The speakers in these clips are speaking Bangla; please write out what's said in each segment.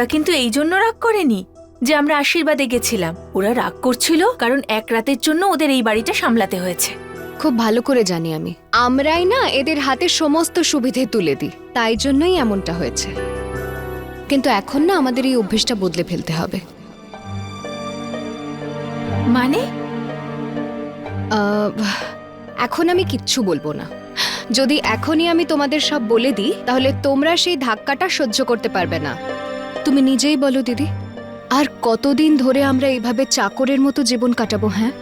ওরা কিন্তু এই জন্য রাগ করেনি যে আমরা আশীর্বাদে গেছিলাম। ওরা রাগ করছিল কারণ এক রাতের জন্য ওদের এই বাড়িটা সামলাতে হয়েছে। খুব ভালো করে জানি আমি, আমরাই না এদের হাতে সমস্ত সুবিধে তুলে দিই, তাই জন্যই এমনটা হয়েছে। কিন্তু এখন না আমাদের এই অভ্যেসটা বদলে ফেলতে হবে। মানে এখন আমি কিচ্ছু বলবো না। যদি এখনই আমি তোমাদের সব বলে দিই তাহলে তোমরা সেই ধাক্কাটা সহ্য করতে পারবে না। তুমি নিজেই বলো দিদি, আর কতদিন ধরে আমরা এইভাবে চাকরের মতো জীবন কাটাবো? হ্যাঁ,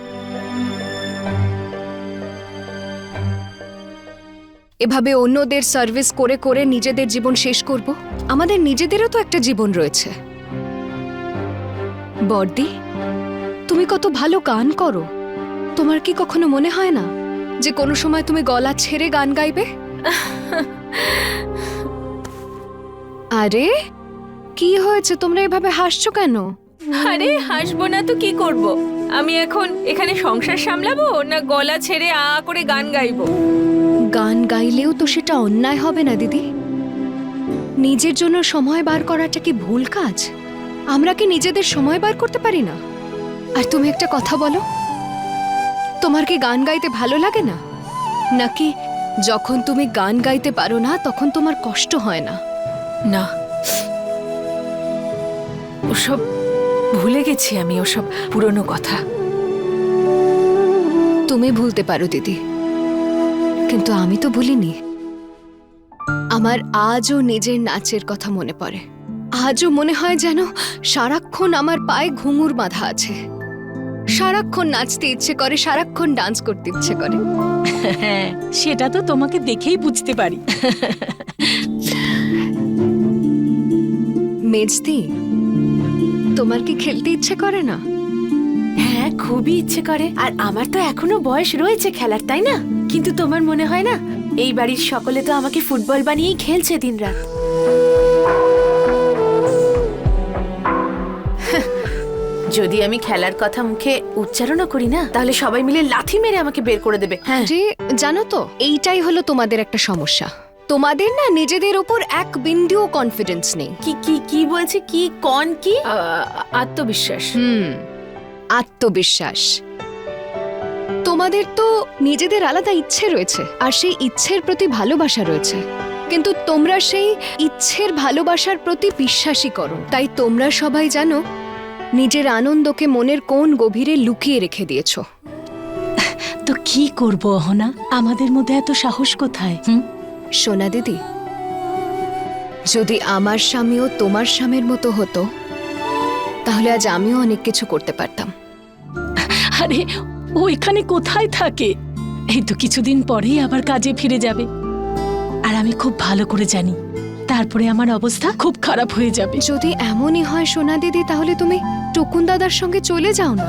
এভাবে অন্যদের সার্ভিস করে করে নিজেদের জীবন শেষ করব? আমাদের নিজেদেরও তো একটা জীবন রয়েছে। বর্দি, তুমি কত ভালো গান করো, তোমার কি কখনো মনে হয় না যে কোনো সময় তুমি গলা ছেড়ে গান গাইবে? আরে কি হয়েছে, তোমরা এভাবে হাসছো কেন? আরে হাসবো না তো কি করব? আমি এখন এখানে সংসার সামলাবো না গলা ছেড়ে আ করে গান গাইবো? গান গাইলেও তো সেটা অন্যায় হবে না দিদি। নিজের জন্য সময় বার করাটা কি ভুল কাজ? আমরা কি নিজেদের সময় বার করতে পারি না? আর তুমি একটা কথা বলো, তোমার কি গান গাইতে ভালো লাগে না? নাকি যখন তুমি গান গাইতে পারো না তখন তোমার কষ্ট হয় না? না, ওসব ভুলে গেছি আমি, ওসব পুরনো কথা। তুমি ভুলতে পারো দিদি, কিন্তু আমি তো ভুলিনি। আমার আজও নিজের নাচের কথা মনে পড়ে। আজও মনে হয় যেন সারাক্ষণ আমার পায়ে ঘুঙুর বাঁধা আছে। সারাক্ষণ নাচতে ইচ্ছে করে, সারাক্ষণ ডান্স করতে ইচ্ছে করে। হ্যাঁ, সেটা তো তোমাকে দেখেই বুঝতে পারি। মেজদি, তোমার কি খেলতে ইচ্ছে করে না? হ্যাঁ, খুবই ইচ্ছে করে। আর আমার তো এখনো বয়স রয়েছে খেলার, তাই না? কিন্তু তোমার মনে হয় না এই বাড়ির সকলে তো আমাকে ফুটবল বানিয়েই খেলছে দিনরাত? যদি আমি খেলার কথা মুখে উচ্চারণও করি না তাহলে সবাই মিলে লাথি মেরে আমাকে বের করে দেবে। হ্যাঁ, যে জানো তো, এইটাই হলো তোমাদের একটা সমস্যা। তোমাদের না নিজেদের উপর এক বিন্দুও কনফিডেন্স নেই। কি কি কি বলছে? কি কন কি? আত্মবিশ্বাস। আত্মবিশ্বাস। তোমাদের তো নিজেদের আলাদা ইচ্ছে রয়েছে, আর সেই ইচ্ছের প্রতি ভালোবাসা রয়েছে, কিন্তু তোমরা সেই ইচ্ছের ভালোবাসার প্রতি বিশ্বাসী করো। তাই তোমরা সবাই জানো নিজের আনন্দকে মনের কোন গভীরে লুকিয়ে রেখে দিয়েছো। তো কি করব অহনা, আমাদের মধ্যে এত সাহস কোথায়? সোনা দিদি, যদি আমার স্বামীও তোমার স্বামীর মতো হতো তাহলে আজ আমিও অনেক কিছু করতে পারতাম। আরে ও এখানে কোথায় থাকে? এই তো কিছুদিন পরেই আবার কাজে ফিরে যাবে। আর আমি খুব ভালো করে জানি তারপরে আমার অবস্থা খুব খারাপ হয়ে যাবে। যদি এমনই হয় সোনা দিদি, তাহলে তুমি টুকুন দাদার সঙ্গে চলে যাও না।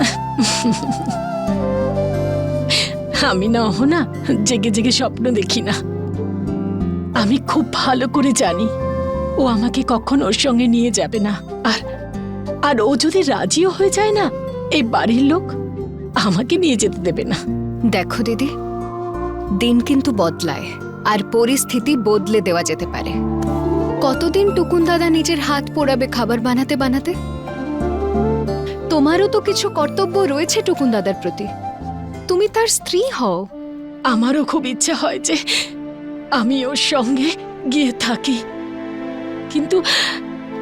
আমি না অহনা জেগে জেগে স্বপ্ন দেখি না। আমি খুব ভালো করে জানি ও আমাকে কখন ওর সঙ্গে নিয়ে যাবে না। আর ও যদি রাজিও হয়ে যায় না, এই বাড়ির লোক আমাকে নিয়ে যেতে দেবে না। দেখো দিদি, দিন কিন্তু বদলায়, আর পরিস্থিতি বদলে দেওয়া যেতে পারে। কতদিন টুকুন দাদা নিজের হাত পোড়াবে খাবার বানাতে বানাতে? তোমারও তো কিছু কর্তব্য রয়েছে টুকুন দাদার প্রতি। তুমি তার স্ত্রী হও। আমারও খুব ইচ্ছা হয় যে আমি ওর সঙ্গে গিয়ে থাকি, কিন্তু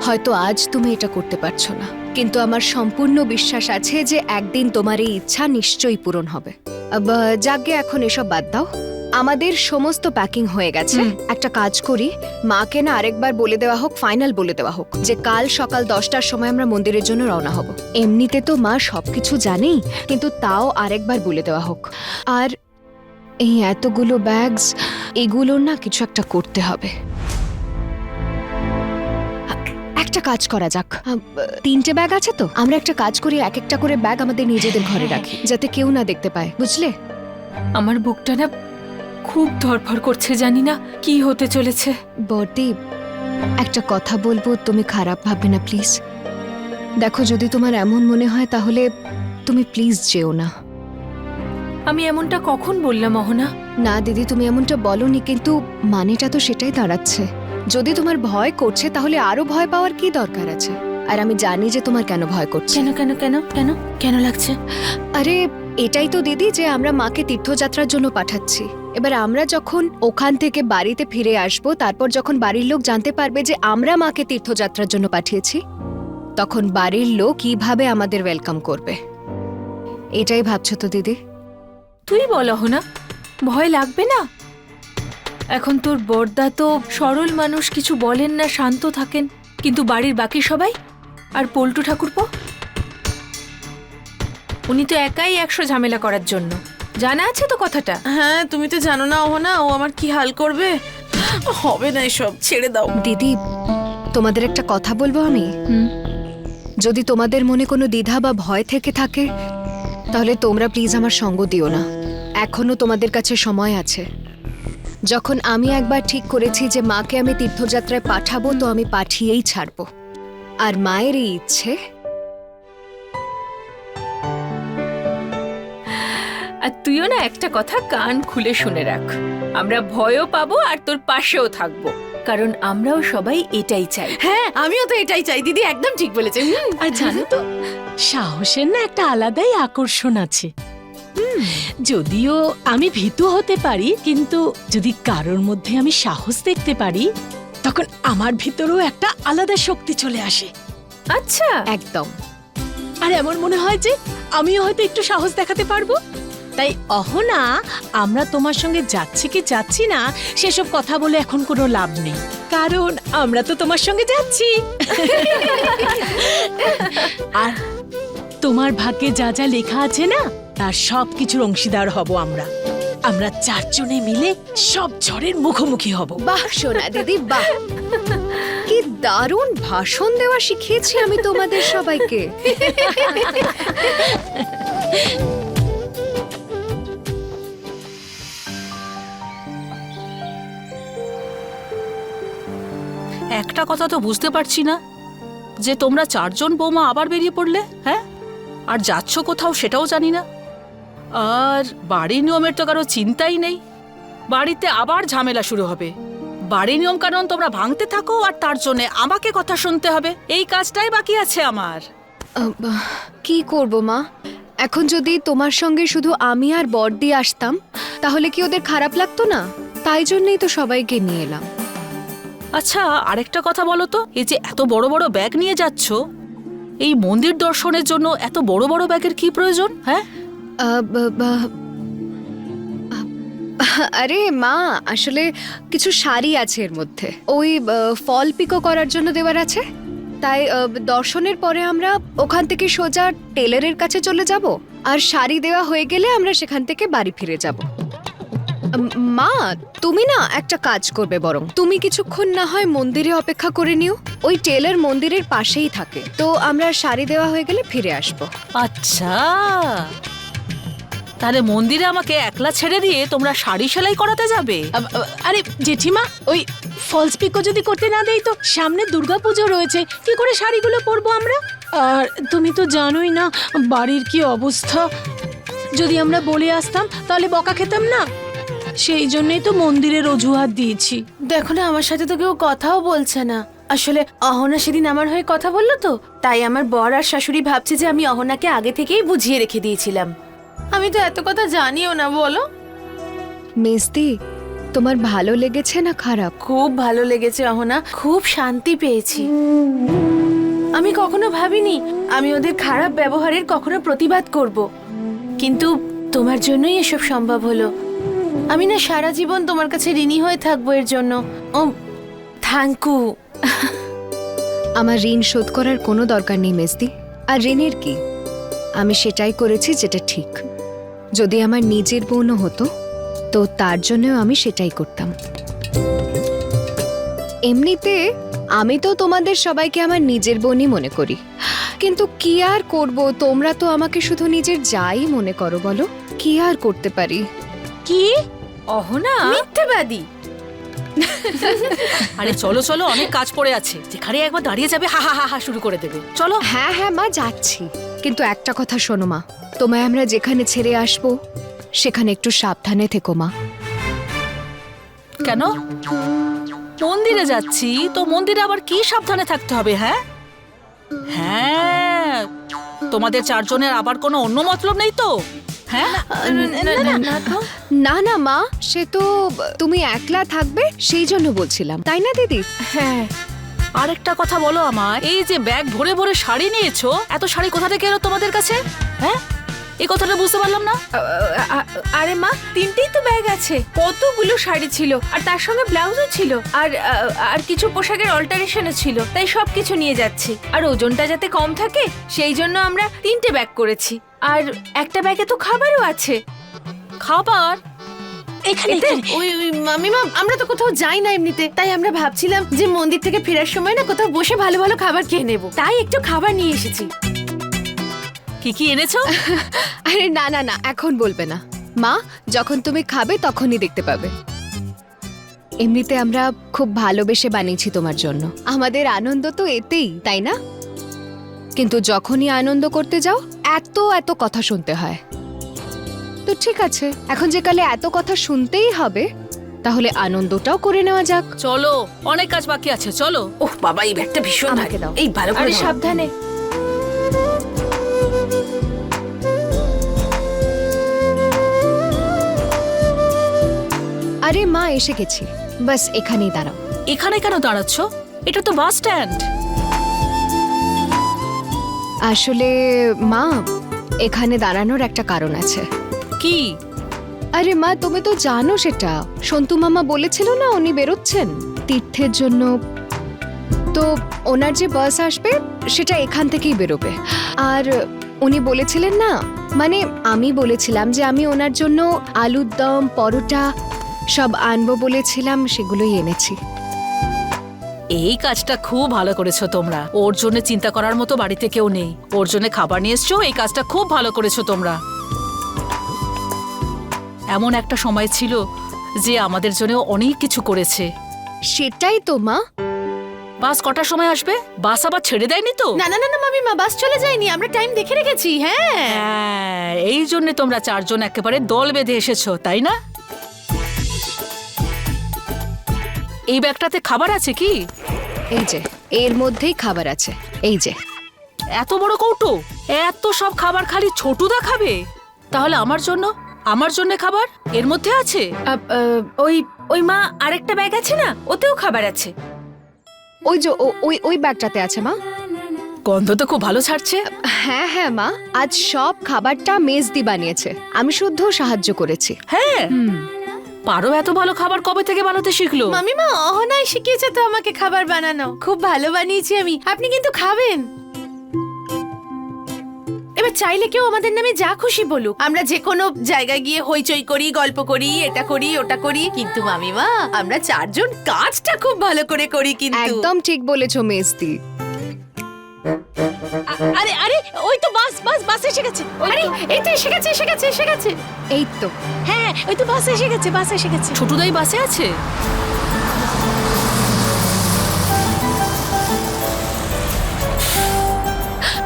হয়তো আজ তুমি এটা করতে পারছো না, কিন্তু আমার সম্পূর্ণ বিশ্বাস আছে যে একদিন তোমার এই ইচ্ছা নিশ্চয়ই পূরণ হবে। যাকে এখন এসব বাদ দাও, আমাদের সমস্ত প্যাকিং হয়ে গেছে। একটা কাজ করি, মাকে না আরেকবার বলে দেওয়া হোক, ফাইনাল বলে দেওয়া হোক যে কাল সকাল 10টার সময় আমরা মন্দিরের জন্য রওনা হব। এমনিতে তো মা সবকিছু জানেই, কিন্তু তাও আরেকবার বলে দেওয়া হোক। আর এই এতগুলো ব্যাগস, এগুলোর না কিছু একটা করতে হবে। একটা কাজ করা যাক, 3টে ব্যাগ আছে তো, আমরা একটা কাজ করি, এক একটা করে ব্যাগ আমাদের নিজেদের ঘরে রাখি, যাতে কেউ না দেখতে পায়, বুঝলে? আমার বুকটা না খুব ধড়ফড় করছে, জানি না কি হতে চলেছে। বর্দি, একটা কথা বলবো, তুমি খারাপ ভাববে না প্লিজ। দেখো, যদি তোমার এমন মনে হয় তাহলে তুমি প্লিজ যেও না। আমি এমনটা কখন বললাম অহনা? না দিদি, তুমি এমনটা বলনি, কিন্তু মানেটা তো সেটাই দাঁড়াচ্ছে। যদি তোমার ভয় করছে তাহলে আরো ভয় পাওয়ার কি দরকার আছে? আর আমি জানি যে তোমার কেন ভয় করছে। কেন কেন কেন কেন কেন লাগছে? আরে এটাই তো দিদি যে আমরা মাকে তীর্থযাত্রার জন্য পাঠাচ্ছি। এবার আমরা যখন ওখান থেকে বাড়িতে ফিরে আসব, তারপর যখন বাড়ির লোক জানতে পারবে যে আমরা মাকে তীর্থযাত্রার জন্য পাঠিয়েছি, তখন বাড়ির লোক কিভাবে আমাদের ওয়েলকাম করবে, এটাই ভাবছো তো দিদি? তুই বল না, ভয় লাগবে না? এখন তোর বড়দা তো সরল মানুষ, কিছু বলেন না, শান্ত থাকেন, কিন্তু বাড়ির বাকি সবাই আর পল্টু ঠাকুরপো, উনি তো একাই 100 ঝামেলা করার জন্য। জানা আছে তো কথাটা? হ্যাঁ, তুমি তো জানো না অহনা ও আমার কি হাল করবে। হবে না এসব, ছেড়ে দাও। দিদি, তোমাদের একটা কথা বলবো আমি? যদি তোমাদের মনে কোনো দ্বিধা বা ভয় থেকে থাকে, তাহলে তোমরা প্লিজ আমার সঙ্গ দিও না। এখনো তোমাদের কাছে সময় আছে। যখন আমি একবার ঠিক করেছি যে মাকে আমি তীর্থযাত্রায় পাঠাবো, তো আমি পাঠিয়েই ছাড়বো। আর মায়ের এই ইচ্ছে, আর তুইও না একটা কথা কান খুলে শুনে রাখ, আমরা ভয়ও পাবো আর তোর পাশেও থাকবো, কারণ আমরাও সবাই এটাই চাই। হ্যাঁ, আমিও তো এটাই চাই। দিদি একদম ঠিক বলেছে। আর জানো তো, সাহসের না একটা আলাদাই আকর্ষণ আছে। যদিও আমি ভীতু হতে পারি, কিন্তু যদি কারোর মধ্যে আমি সাহস দেখতে পারি, তখন আমার ভিতরেও একটা আলাদা শক্তি চলে আসে। আচ্ছা, একদম। আর এমন মনে হয় যে আমিও হয়তো একটু সাহস দেখাতে পারবো। তাই অহনা, আমরা তোমার সঙ্গে যাচ্ছি কি যাচ্ছি না সেসব কথা বলে এখন কোনো লাভ নেই, কারণ আমরা তো তোমার সঙ্গে যাচ্ছি। আর তোমার ভাগ্যে যা যা লেখা আছে না, তার সব কিছুর অংশীদার হব আমরা। আমরা 4 জনে মিলে সব ঝড়ের মুখোমুখি হব। বাহ সোনা দিদি, বাহ! কি দারুণ ভাষণ দেওয়া শিখিয়েছি আমি তোমাদের সবাইকে। একটা কথা তো বুঝতে পারছি না, যে তোমরা 4 জন বৌমা আবার বেরিয়ে পড়লে, হ্যাঁ? আর যাচ্ছ কোথাও সেটাও জানি না। আর বাড়ির নিয়মের তো কারো চিন্তাই নেই। বাড়িতে আবার ঝামেলা শুরু হবে। বাড়ির নিয়ম কানুন তোমরা ভাঙতে থাকো, আর তার জন্য আমাকে কথা শুনতে হবে। এই কাজটাই বাকি আছে আমার। কি করব মা? এখন যদি তোমার সঙ্গে শুধু আমি আর বড়দি আসতাম, তাহলে কি ওদের খারাপ লাগতো না? তাই জন্যই তো সবাইকে নিয়ে এলাম। আচ্ছা, আরেকটা কথা বলো তো, এই যে এত বড় বড় ব্যাগ নিয়ে যাচ্ছ, এই মন্দির দর্শনের জন্য এত বড় বড় ব্যাগের কি প্রয়োজন? হ্যাঁ, আরে মা, আসলে কিছু শাড়ি আছে এর মধ্যে, ওই ফল পিকো করার জন্য দেওয়ার আছে। তাই দর্শনের পরে আমরা ওখান থেকে সোজা টেলারের কাছে চলে যাব, আর শাড়ি দেওয়া হয়ে গেলে আমরা সেখান থেকে বাড়ি ফিরে যাব। মা, তুমি না একটা কাজ করবে, বরং তুমি কিছুক্ষণ না হয় মন্দিরে অপেক্ষা করে নিও। ওই টেলার মন্দিরের পাশেই থাকে, তো আমরা শাড়ি দেওয়া হয়ে গেলে ফিরে আসবো। আচ্ছা, তাহলে মন্দিরে আমাকে একলা ছেড়ে দিয়ে তোমরা শাড়ি সেলাই করাতে যাবে? আরে জেঠিমা, ওই ফলস পিকো যদি করতে না দেই, তো সামনে দুর্গাপুজো রয়েছে, কি করে শাড়িগুলো পরবো আমরা? আর তুমি তো জানোই না বাড়ির কি অবস্থা। যদি আমরা বলে আসতাম তাহলে বকা খেতাম না, সেই জন্যই তো মন্দিরের অজুহাত দিয়েছি। দেখো না, আমার সাথে তো কেউ কথাও বলছে না। আসলে অহনা সেদিন আমার হয়ে কথা বললো তো, তাই আমার বর আর শাশুড়ি ভাবছে যে আমি অহনাকে আগে থেকেই বুঝিয়ে রেখে দিয়েছিলাম। আমি তো এত কথা জানিও না। বলো মেজদি, তোমার ভালো লেগেছে না খারাপ? খুব ভালো লেগেছে অহনা, খুব শান্তি পেয়েছি। আমি কখনো ভাবিনি আমি ওদের খারাপ ব্যবহারের কখনো প্রতিবাদ করব, কিন্তু তোমার জন্যই এসব সম্ভব হলো। আমি না সারা জীবন তোমার কাছে ঋণী হয়ে থাকবো এর জন্য। ও থ্যাংক ইউ। আমার ঋণ শোধ করার কোনো দরকার নেই মেজদি। আর ঋণের কি, আমি সেটাই করেছি যেটা ঠিক। যদি আমার নিজের বোনও হতো, তো তার জন্যও আমি সেটাই করতাম। এমনিতে আমি তো তোমাদের সবাইকে আমার নিজের বোনই মনে করি, কিন্তু কি আর করব, তোমরা তো আমাকে শুধু নিজের যাই মনে করো। বলো, কি আর করতে পারি? কি অহনা, মিথ্যাবাদী। আরে চলো চলো, অনেক কাজ পড়ে আছে। যেখানে একবার দাঁড়িয়ে যাবে হা হা হা হা শুরু করে দেবে। চলো। হ্যাঁ হ্যাঁ মা, যাচ্ছি, কিন্তু একটা কথা শোনো মা, তোমায় আমরা যেখানে ছেড়ে আসবো সেখানে একটু সাবধানে থেকো মা। কেন? মন্দিরে যাচ্ছি তো মন্দিরে আবার কি সাবধানে থাকতে হবে? হ্যাঁ হ্যাঁ, তোমাদের চারজনের আবার কোনো অন্য মতলব নেই তো? হ্যাঁ না না মা, সে তো তুমি একলা থাকবে সেই জন্য বলছিলাম, তাই না দিদি? হ্যাঁ, আরেকটা কথা বলো আমায়, এই যে ব্যাগ ভরে ভরে শাড়ি নিয়েছো, এত শাড়ি কোথা থেকে এলো তোমাদের কাছে? হ্যাঁ, এই কথাটা বুঝতে পারলাম না। আরে মা, তিনটেই তো ব্যাগ আছে, কতগুলো শাড়ি ছিল আর তার সঙ্গে ব্লাউজও ছিল আর আর কিছু পোশাকের অল্টারেশনও ছিল, তাই সবকিছু নিয়ে যাচ্ছি। আর ওজনটা যাতে কম থাকে সেই জন্য আমরা তিনটে ব্যাগ করেছি। আর একটা ব্যাগে তো খাবারও আছে। খাবার? এখানে ওই মামিমা, আমরা তো কোথাও যাই না এমনিতে, তাই আমরা ভাবছিলাম যে মন্দির থেকে ফেরার সময় না কোথাও বসে ভালো ভালো খাবার খেয়ে নেব, তাই একটু খাবার নিয়ে এসেছি। কি কি এনেছো? আরে না না না, এখন বলবে না মা, যখন তুমি খাবে তখনই দেখতে পাবে। এমনিতে আমরা খুব ভালোবেসে বানিয়েছি তোমার জন্য, আমাদের আনন্দ তো এতেই, তাই না? কিন্তু যখনই আনন্দ করতে যাও এত এত কথা শুনতে হয়। তো ঠিক আছে, এখন যে কালে এত কথা শুনতেই হবে, তাহলে আনন্দটাও করে নেওয়া যাক। চলো, অনেক কাজ বাকি আছে, চলো। ওহ বাবা, এই ব্যাগটা ভীষণ আমাকে ভারী। দাও। এই ভালো করে আরে ধরো। সাবধানে। আরে মা, এসে গেছি, বাস এখানেই দাঁড়াও। এখানে কেন দাঁড়াচ্ছ? এটা তো বাস স্ট্যান্ড। আসলে মা, এখানে দাঁড়ানোর একটা কারণ আছে। কি? আরে মা, তুমি তো জানো সেটা, সন্তু মামা বলেছিল না উনি বেরোচ্ছেন তীর্থের জন্য, তো ওনার যে বাস আসবে সেটা এখান থেকেই বেরোবে। আর উনি বলেছিলেন না, মানে আমি বলেছিলাম যে আমি ওনার জন্য আলুর দম, পরোটা সব আনবো বলেছিলাম, সেগুলোই এনেছি। এই কাজটা খুব ভালো করেছো তোমরা। ওর জন্য চিন্তা করার মতো বাড়িতে কেউ নেই, ওর জন্য খাবার নিয়ে এসছো, এই কাজটা খুব ভালো করেছো তোমরা। এমন একটা সময় ছিল যে আমাদের জন্য অনেক কিছু করেছে। সেটাই তো মা। বাস কটার সময় আসবে? বাস আবার ছেড়ে দেয়নি তো? না না না না মামিমা, বাস চলে যায়নি, আমরা টাইম দেখে রেখেছি। হ্যাঁ হ্যাঁ, এই জন্য তোমরা চারজন একেবারে দল বেঁধে এসেছো, তাই না? এই ব্যাগটাতে খাবার আছে কি? এই যে এর মধ্যেই খাবার আছে, এই যে। এত বড় কৌটো, এত সব খাবার খালি ছোটুদা খাবে? তাহলে আমার জন্য খাবার এর মধ্যে আছে? ওই ওই মা, আরেকটা ব্যাগ আছে না, ওতেও খাবার আছে। ওই যে ওই ব্যাগটাতে আছে মা। গন্ধ তো খুব ভালো ছাড়ছে। হ্যাঁ হ্যাঁ মা, আজ সব খাবারটা মেজদি বানিয়েছে, আমি শুদ্ধ সাহায্য করেছি। হ্যাঁ, পারো এত ভালো খাবার কবে থেকে বানাতে শিখলো? মামিমা, অহনাই শিখিয়েছে তো আমাকে খাবার বানানো, খুব ভালো বানিয়েছি আমি। আপনি কিন্তু খাবেন। এবার চাইলে কেউ আমাদের নামে যা খুশি বলুক, আমরা যে কোনো জায়গায় গিয়ে হইচই করি, গল্প করি, এটা করি ওটা করি, কিন্তু মামিমা আমরা চারজন কাজটা খুব ভালো করে করি কিন্তু। একদম ঠিক বলেছো মেজদি। আরে আরে, ওই তো বাস এসে গেছে। আরে এই তো এসে গেছে, এসে গেছে, এসে গেছে। এই তো। হ্যাঁ, ওই তো বাস এসে গেছে। ছোটুদাই বাসে আছে?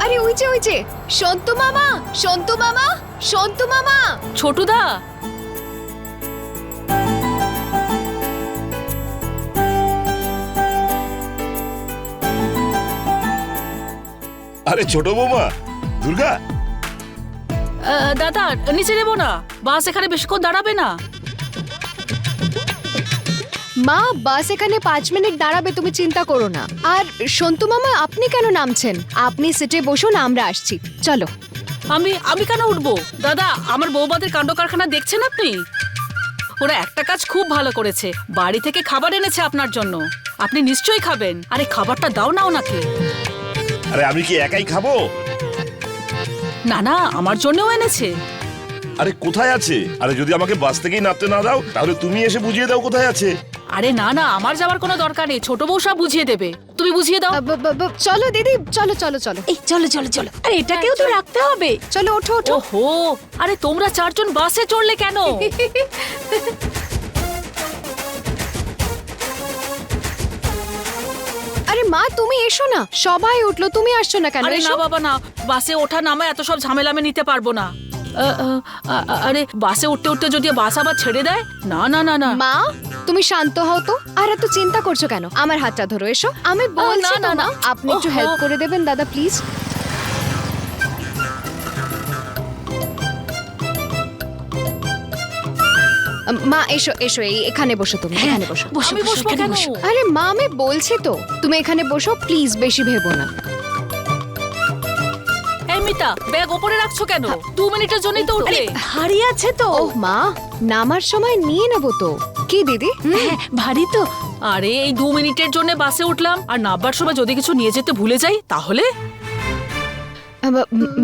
আরে ওই যে সন্তু মামা, সন্তু মামা, সন্তু মামা। ছোটুদা, আরে ছোট বৌমা, দুর্গা। দাদা নিচে নেবো না, বাস এখানে বেশিক্ষণ দাঁড়াবে না। মা, বাস এখানে 5 মিনিট দাঁড়াবে, তুমি চিন্তা করো না। আর সন্তু মামা, আপনি কেন নামছেন? আপনি সিটে বসুন, আমরা আসছি, চলো। আমি কেন উঠবো? দাদা, আমার বৌবাদের কাণ্ড কারখানা দেখছেন আপনি? ওরা একটা কাজ খুব ভালো করেছে, বাড়ি থেকে খাবার এনেছে আপনার জন্য, আপনি নিশ্চয়ই খাবেন। আরে খাবারটা দাও না ওনাকে। আরে আমি কি একাই খাবো? না না, আমার জন্যও এনেছে। আরে কোথায় আছে? আরে যদি আমাকে বাস থেকেই নামতে না দাও, তাহলে তুমি এসে বুঝিয়ে দাও কোথায় আছে। আরে না না, আমার যাওয়ার কোনো দরকার নেই, ছোট বউ সব বুঝিয়ে দেবে, তুমি বুঝিয়ে দাও। চলো দিদি, চলো চলো চলো। এই চলো। আরে এটাকেও তো রাখতে হবে। চলো, ওঠো ওঠো। ওহো, আরে তোমরা চারজন বাসে চড়লে কেন? আরে মা, তুমি এসো না, সবাই উঠলো, তুমি আসছো না কেন? আরে না এসো। বাবা না, বাসে ওঠা নামা এত সব ঝামেলা আমি নিতে পারবো না। আরে বাসে উঠতে উঠতে যদি বাস আবার ছেড়ে দেয়? না না না না মা তুমি শান্ত হও তো, আর এত চিন্তা করছো কেন? আমার হাতটা ধরো, এসো। আমি বলছি না, তো না, মা, না। আপনি একটু ওহো। হেল্প করে দেবেন দাদা প্লিজ। মা এসো এসো, এখানে বসো, তুমি এখানে বসো। বসো আমি বসো, বসবো এখানে কেন? বসো। আরে মা আমি বলছি তো, তুমি এখানে বসো প্লিজ, বেশি ভেবো না। এই মিতা, ব্যাগ ওপরে রাখছো কেন? 2 মিনিটের জন্যই তো উঠলে। ভারী আছে তো। ওহ মা, নামার সময় নিয়ে নেবো তো। কি দিদি? হ্যাঁ ভারী তো। আরে এই 2 মিনিটের জন্য বাসে উঠলাম, আর নামবার সময় যদি কিছু নিয়ে যেতে ভুলে যাই তাহলে?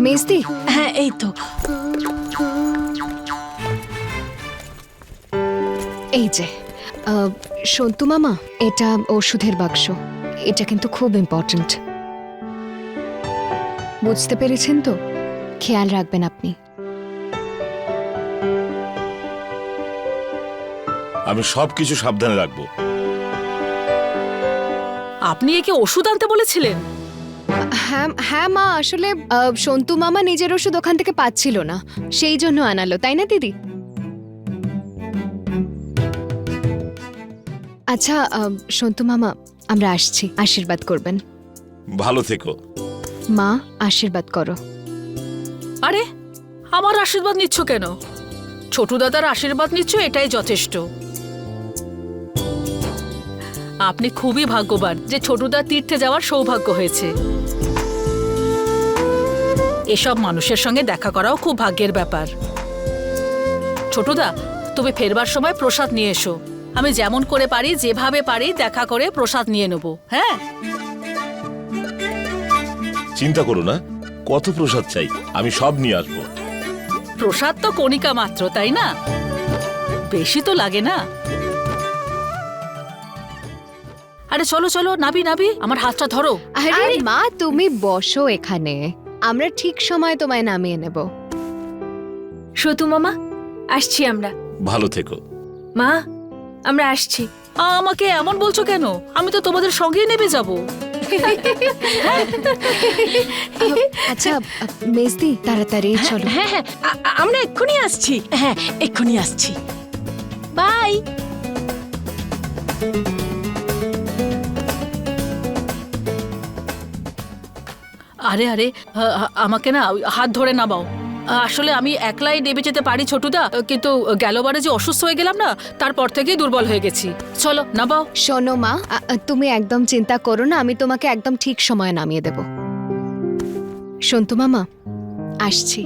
মেজদি, হ্যাঁ এই তো। এই যে সন্তু মামা, এটা ওষুধের বাক্স, এটা কিন্তু খুব ইম্পর্ট্যান্ট, বুঝতে পেরেছেন তো? খেয়াল রাখবেন আপনি। আমি সবকিছু সাবধানে রাখবো। আপনি একে ওষুধ আনতে বলেছিলেন? হ্যাঁ হ্যাঁ মা, আসলে সন্তু মামা নিজের ওষুধ ওখান থেকে পাচ্ছিল না, সেই জন্য আনালো, তাই না দিদি? আচ্ছা সন্তু মামা, আমরা আসছি, আশীর্বাদ করবেন। ভালো থেকো। মা আশীর্বাদ করো। আরে আমার আশীর্বাদ নিচ্ছ কেন? ছোট দাদার আশীর্বাদ নিচ্ছ, এটাই যথেষ্ট। আপনি খুবই ভাগ্যবান যে ছোটদার তীর্থে যাওয়ার সৌভাগ্য হয়েছে। এসব মানুষের সঙ্গে দেখা করাও খুব ভাগ্যের ব্যাপার। ছোটদা, তুমি ফেরবার সময় প্রসাদ নিয়ে এসো। আমি যেমন করে পারি, যেভাবে পারি দেখা করে প্রসাদ নিয়ে নেব। হ্যাঁ, চিন্তা করো না, কত প্রসাদ চাই আমি সব নিয়ে আসবো। প্রসাদ তো কণিকা মাত্র, তাই না? বেশি তো লাগে না। আরে চলো চলো, নাবি নাবি, আমার হাতটা ধরো। আরে মা তুমি বসো এখানে, আমরা ঠিক সময় তোমায় নামিয়ে নেব। সতু মামা, আসছি আমরা। ভালো থেকো। মা, আমরা আসছি। আমাকে এমন বলছো কেন? আমি তো তোমাদের সঙ্গেই নেবে যাব। আচ্ছা মেজদি, তাড়াতাড়ি চলো। হ্যাঁ হ্যাঁ, আমরা এক্ষুনি আসছি। হ্যাঁ এক্ষুনি আসছি। বাই। আরে আরে, আমাকে না ওই হাত ধরে নামাও। আসলে আমি একলাই নেবে যেতে পারি ছোটদা, কিন্তু গেলবারে যে অসুস্থ হয়ে গেলাম না, তারপর থেকেই দুর্বল হয়ে গেছি। চলো নামাও। শোনো মা, তুমি একদম চিন্তা করো না, আমি তোমাকে একদম ঠিক সময়ে নামিয়ে দেব। সন্তু মামা, আসছি।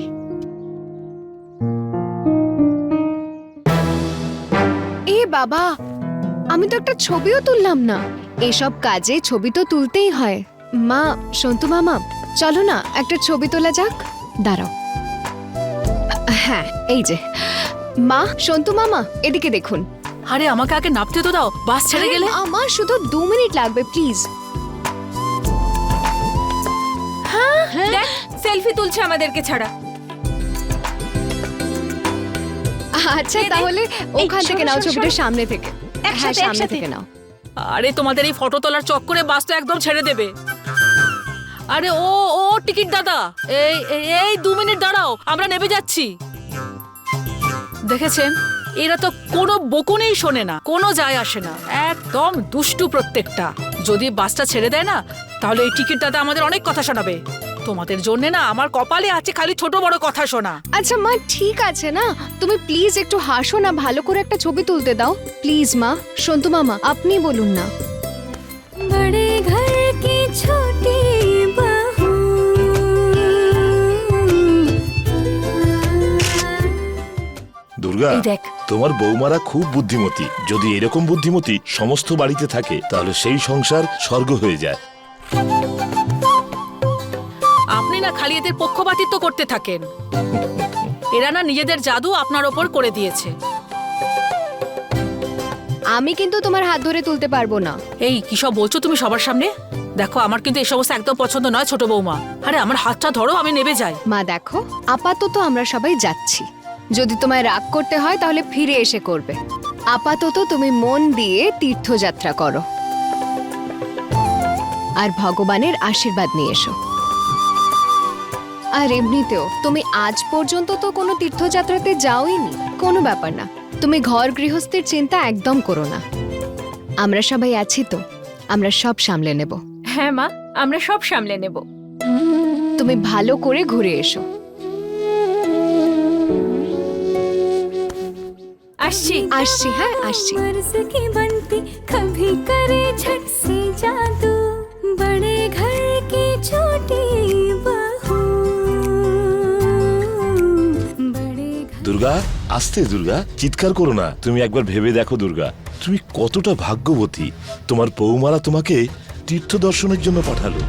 এ বাবা, আমি তো একটা ছবিও তুললাম না। এসব কাজে ছবি তো তুলতেই হয়। মা, সন্তু মামা, চলো না একটা ছবি তোলা যাক। দাঁড়াও। হ্যাঁ এই যে। মা, সন্তু মামা, এদিকে দেখুন। আরে আমাকে আগে নামতে তো দাও, বাস ছেড়ে গেলে। আমার শুধু 2 মিনিট লাগবে প্লিজ। দেখ, সেলফি তুলছে আমাদেরকে ছাড়া। আচ্ছা তাহলে ওখান এই, থেকে সরো, নাও, সরো, ছবিটা সরো। সামনে থেকে। হ্যাঁ একসাথে, সামনে একসাথে। থেকে নাও। আরে তোমাদের এই ফটো তোলার চক্করে বাস তো একদম ছেড়ে দেবে। আরে ও ও টিকিট দাদা, এই এই 2 মিনিট দাঁড়াও, আমরা নেমে যাচ্ছি। দেখেছেন, এরা তো কোনো বকুনেই শোনে না, কোনো যায় আসে না, একদম দুষ্টু প্রত্যেকটা। যদি বাসটা ছেড়ে দেয় না, তাহলে এই টিকিট দাদা আমাদের অনেক কথা শোনাবে। তোমাদের জন্য না আমার কপালে আছে খালি ছোট বড় কথা শোনা। আচ্ছা মা ঠিক আছে না, তুমি প্লিজ একটু হাসো না, ভালো করে একটা ছবি তুলতে দাও প্লিজ। মা, সন্তু মামা আপনি বলুন না। বড়ে ঘর কি ছোটি বাহু, দুর্গা, এই দেখ। তোমার বৌমারা খুব বুদ্ধিমতী। যদি এরকম বুদ্ধিমতী সমস্ত বাড়িতে থাকে, তাহলে সেই সংসার স্বর্গ হয়ে যায়। আপনি না খালি এদের পক্ষপাতিত্ব করতে থাকেন। এরা না নিজেদের জাদু আপনার ওপর করে দিয়েছে। আমি কিন্তু তোমার হাত ধরে তুলতে পারবো না। এই কি সব বলছো তুমি সবার সামনে? দেখো, আমার কিন্তু এই সমস্ত একদম পছন্দ নয় ছোট বৌমা। আরে আমার হাতটা ধরো, আমি নেবে যাই। মা দেখো, আপাতত আমরা সবাই যাচ্ছি। যদি তোমায় রাগ করতে হয় তাহলে ফিরে এসে করবে। আপাতত তুমি মন দিয়ে তীর্থযাত্রা করো আর ভগবানের আশীর্বাদ নিয়ে এসো। আর এমনিতেও তুমি আজ পর্যন্ত তো কোনো তীর্থযাত্রাতে যাওইনি, কোনো ব্যাপার না। তুমি ঘর গৃহস্থের চিন্তা একদম করো না, আমরা সবাই আছি তো, আমরা সব সামলে নেব। হ্যাঁ মা, আমরা সব সামলে নেব। তুমি ভালো করে ঘুরে এসো। আসছি। আসছি, হ্যাঁ আসছি। मर्ज की बनती कभी करे झट से जादू बड़े घर की छोटी बहू बड़े घर দুর্গা, আস্তে দুর্গা, চিৎকার করো না। তুমি একবার ভেবে দেখো দুর্গা, তুমি কতটা ভাগ্যবতী। তোমার বৌমারা তোমাকে তীর্থ দর্শনের জন্য পাঠালো।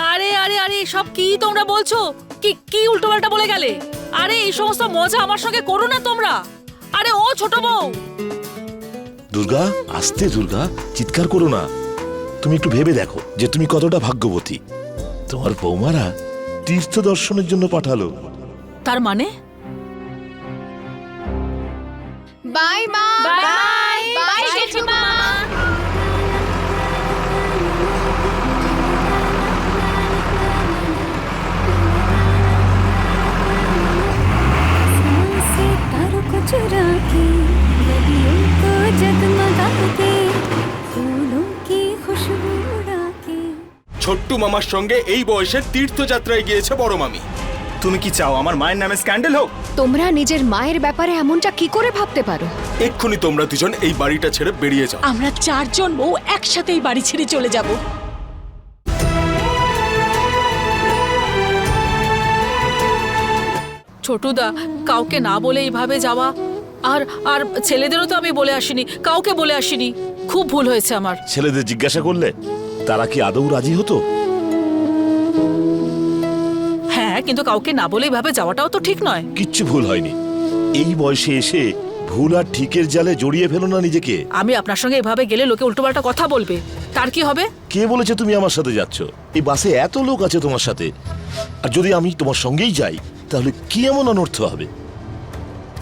আরে আরে আরে সব কি তোমরা বলছো? কি কি উল্টোপাল্টা বলে গেলে? আরে এই সমস্ত মজা আমার সঙ্গে করো না তোমরা। আরে ও ছোট বউ, দুর্গা, আস্তে দুর্গা, চিৎকার করো না। তুমি একটু ভেবে দেখো যে তুমি কতটা ভাগ্যবতী। তোমার বৌমারা তীর্থ দর্শনের জন্য পাঠালো। তার মানে বাই মা, বাই বাই জেঠিমা। सितारों को चुरा के नदियों को जगमगा के फूलों की खुशबू उड़ा के ছোট্টু মামার সঙ্গে এই বয়সে তীর্থযাত্রায় গিয়েছে বড় মামি। তুমি কি চাও আমার মায়ের নামে স্ক্যান্ডেল হোক? তোমরা নিজের মায়ের ব্যাপারে এমনটা কি করে ভাবতে পারো? এক্ষুনি তোমরা দুজন এই বাড়িটা ছেড়ে বেরিয়ে যাও। আমরা চারজন বউ একসাথেই বাড়ি ছেড়ে চলে যাব। ছোটুদা, কাউকে না বলে এইভাবে যাওয়া, আর আর ছেলেদেরও তো আমি বলে আসিনি, কাউকে বলে আসিনি। খুব ভুল হয়েছে আমার। ছেলেদের জিজ্ঞাসা করলে তারা কি আদৌ রাজি হতো? হ্যাঁ, কিন্তু কাউকে না বলে এইভাবে যাওয়াটাও তো ঠিক নয়। কিচ্ছু ভুল হয়নি। এই বয়সে এসে ভুল আর ঠিকের জালে জড়িয়ে ফেলো না নিজেকে। আমি আপনার সঙ্গে এভাবে গেলে লোকে উল্টোপাল্টা কথা বলবে, তার কি হবে? কে বলেছে তুমি আমার সাথে যাচ্ছ? এই বাসে এত লোক আছে তোমার সাথে, আর যদি আমি তোমার সঙ্গেই যাই তাহলে কি এমন অনর্থ হবে?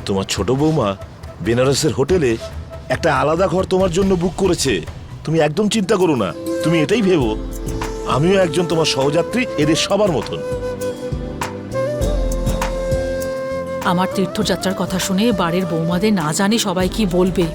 তোমার ছোট বৌমা বেনারসের হোটেলে একটা আলাদা ঘর তোমার জন্য বুক করেছে। তুমি একদম চিন্তা করো না। তুমি এটাই ভেবো আমিও একজন তোমার সহযাত্রী, এদের সবার মতন। আমার তীর্থযাত্রার কথা শুনে বাড়ির বৌমাদের না জানি সবাই কি বলবে।